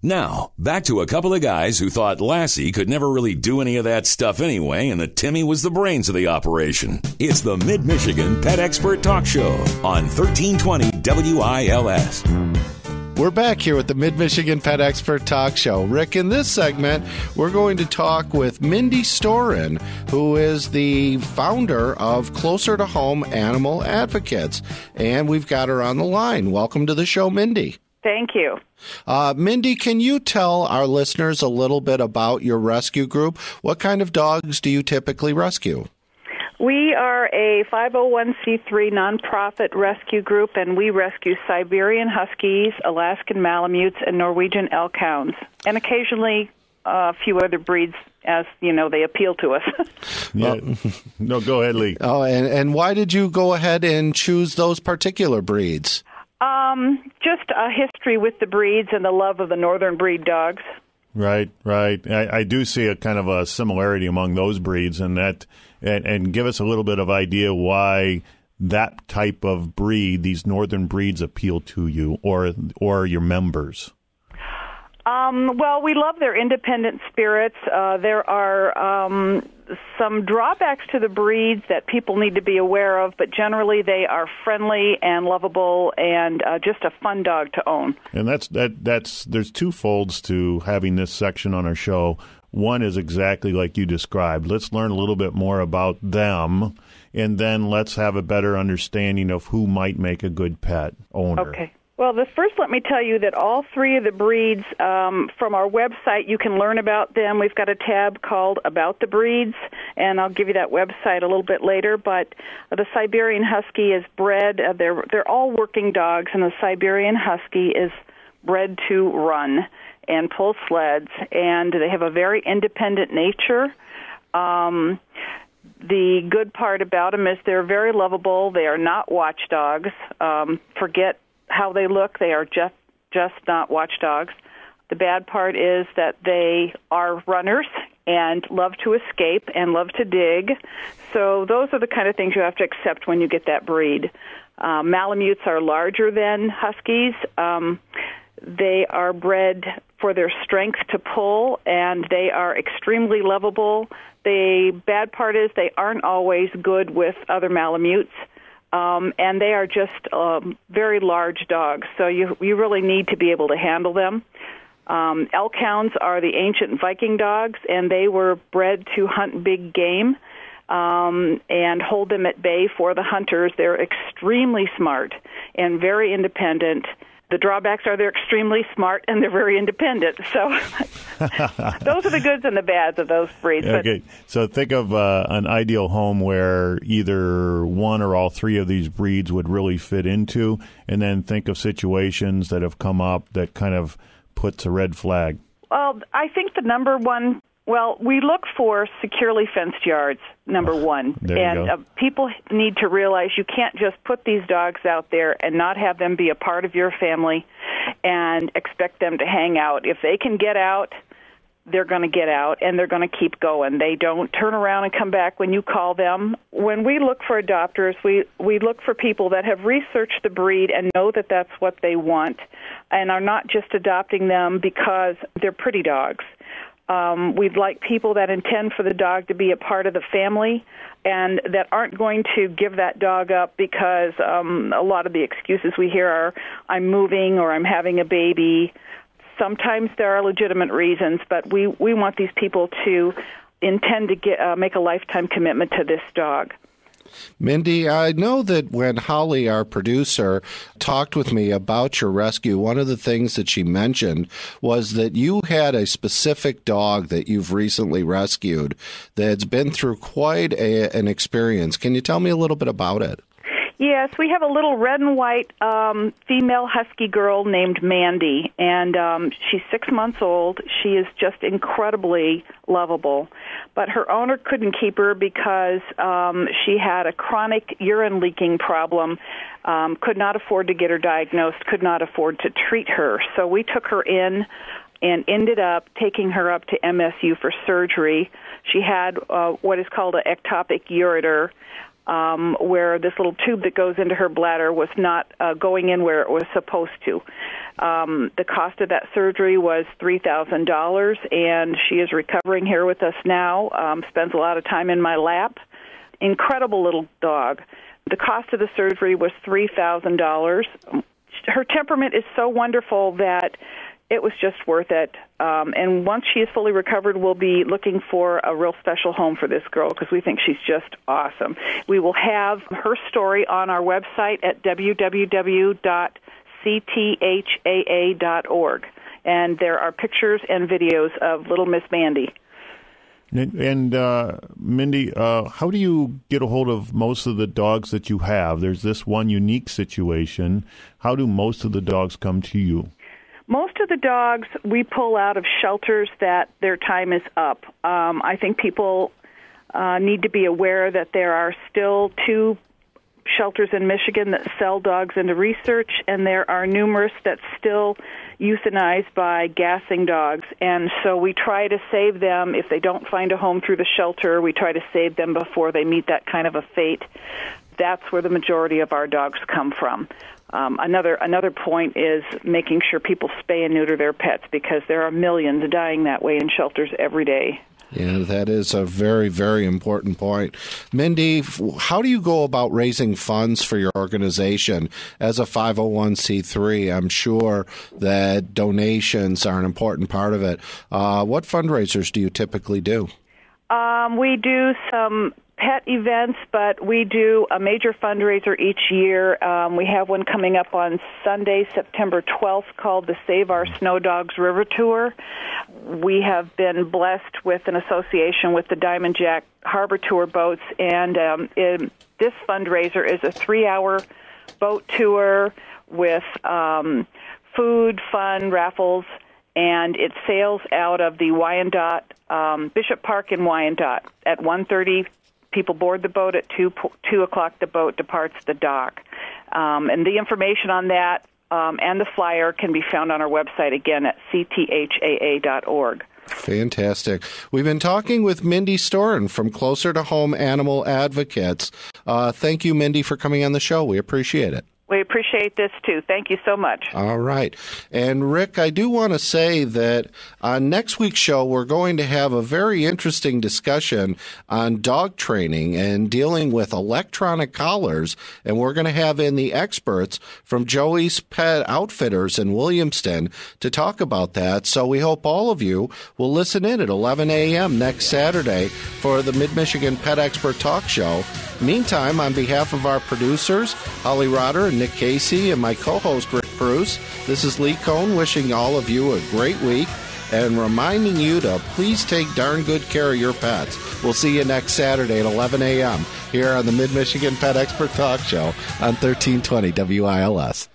Now, back to a couple of guys who thought Lassie could never really do any of that stuff anyway, and that Timmy was the brains of the operation. It's the Mid-Michigan Pet Expert Talk Show on 1320 WILS. We're back here with the Mid-Michigan Pet Expert Talk Show. Rick, in this segment, we're going to talk with Mindy Storen, who is the founder of Closer to Home Animal Advocates. And we've got her on the line. Welcome to the show, Mindy. Thank you. Mindy, can you tell our listeners a little bit about your rescue group? What kind of dogs do you typically rescue? We are a 501c3 nonprofit rescue group, and we rescue Siberian Huskies, Alaskan Malamutes, and Norwegian Elkhounds, and occasionally a few other breeds as, they appeal to us. Yeah. No, go ahead, Lee. Oh, and why did you go ahead and choose those particular breeds? Just a history with the breeds and the love of the northern breed dogs. Right. I do see a kind of a similarity among those breeds, and give us a little bit of idea why that type of breed, these northern breeds, appeal to you or your members. Well, we love their independent spirits. There are some drawbacks to the breeds that people need to be aware of, but generally they are friendly and lovable and just a fun dog to own. And there's two folds to having this section on our show. One is exactly like you described. Let's learn a little bit more about them, and then let's have a better understanding of who might make a good pet owner. Okay. Well, first let me tell you that all three of the breeds, from our website, you can learn about them. We've got a tab called About the Breeds, and I'll give you that website a little bit later. But the Siberian Husky is bred, they're all working dogs, and the Siberian Husky is bred to run and pull sleds, and they have a very independent nature. The good part about them is they're very lovable. They are not watchdogs. Forget how they look. They are just not watchdogs. The bad part is that they are runners and love to escape and love to dig. So those are the kind of things you have to accept when you get that breed. Malamutes are larger than Huskies. They are bred for their strength to pull, and they are extremely lovable. The bad part is they aren't always good with other Malamutes. And they are just very large dogs, so you really need to be able to handle them. Elkhounds are the ancient Viking dogs, and they were bred to hunt big game and hold them at bay for the hunters. They're extremely smart and very independent. The drawbacks are they're extremely smart and they're very independent. So those are the goods and the bads of those breeds. Okay, so think of an ideal home where either one or all three of these breeds would really fit into, and then think of situations that have come up that kind of puts a red flag. Well, I think the number one, we look for securely fenced yards, number one. And people need to realize you can't just put these dogs out there and not have them be a part of your family and expect them to hang out. If they can get out, they're going to get out, and they're going to keep going. They don't turn around and come back when you call them. When we look for adopters, we look for people that have researched the breed and know that that's what they want and are not just adopting them because they're pretty dogs. We'd like people that intend for the dog to be a part of the family and that aren't going to give that dog up because a lot of the excuses we hear are, I'm moving or I'm having a baby. Sometimes there are legitimate reasons, but we want these people to intend to make a lifetime commitment to this dog. Mindy, I know that when Holly, our producer, talked with me about your rescue, one of the things that she mentioned was that you had a specific dog that you've recently rescued that's been through quite an experience. Can you tell me a little bit about it? Yes, we have a little red and white female husky girl named Mandy, and she's 6 months old. She is just incredibly lovable, but her owner couldn't keep her because she had a chronic urine leaking problem, could not afford to get her diagnosed, could not afford to treat her. So we took her in and ended up taking her up to MSU for surgery. She had what is called an ectopic ureter, where this little tube that goes into her bladder was not going in where it was supposed to. The cost of that surgery was $3,000, and she is recovering here with us now, spends a lot of time in my lap. Incredible little dog. The cost of the surgery was $3,000. Her temperament is so wonderful that it was just worth it. And once she is fully recovered, we'll be looking for a real special home for this girl because we think she's just awesome. We will have her story on our website at www.cthaa.org. And there are pictures and videos of little Miss Mandy. And Mindy, how do you get a hold of most of the dogs that you have? There's this one unique situation. How do most of the dogs come to you? Most of the dogs we pull out of shelters that their time is up. I think people need to be aware that there are still 2 shelters in Michigan that sell dogs into research, and there are numerous that still euthanize by gassing dogs. And so we try to save them. If they don't find a home through the shelter, we try to save them before they meet that kind of a fate. That's where the majority of our dogs come from. Another point is making sure people spay and neuter their pets because there are millions dying that way in shelters every day. Yeah, that is a very, very important point. Mindy, how do you go about raising funds for your organization as a 501c3? I'm sure that donations are an important part of it. What fundraisers do you typically do? We do some pet events, but we do a major fundraiser each year. We have one coming up on Sunday, September 12th, called the Save Our Snow Dogs River Tour. We have been blessed with an association with the Diamond Jack Harbor Tour boats, and this fundraiser is a 3-hour boat tour with food, fun, raffles, and it sails out of the Wyandotte, Bishop Park in Wyandotte at 1:30. People board the boat at 2 o'clock. The boat departs the dock. And the information on that and the flyer can be found on our website, again, at cthaa.org. Fantastic. We've been talking with Mindy Storen from Closer to Home Animal Advocates. Thank you, Mindy, for coming on the show. We appreciate it. We appreciate this, too. Thank you so much. All right. And, Rick, I do want to say that on next week's show, we're going to have a very interesting discussion on dog training and dealing with electronic collars. And we're going to have in the experts from Joey's Pet Outfitters in Williamston to talk about that. So we hope all of you will listen in at 11 a.m. next Saturday for the Mid-Michigan Pet Expert Talk Show. Meantime, on behalf of our producers, Holly Rotter and Nick Casey, and my co-host, Rick Bruce, this is Lee Cohn wishing all of you a great week and reminding you to please take darn good care of your pets. We'll see you next Saturday at 11 a.m. here on the Mid-Michigan Pet Expert Talk Show on 1320 WILS.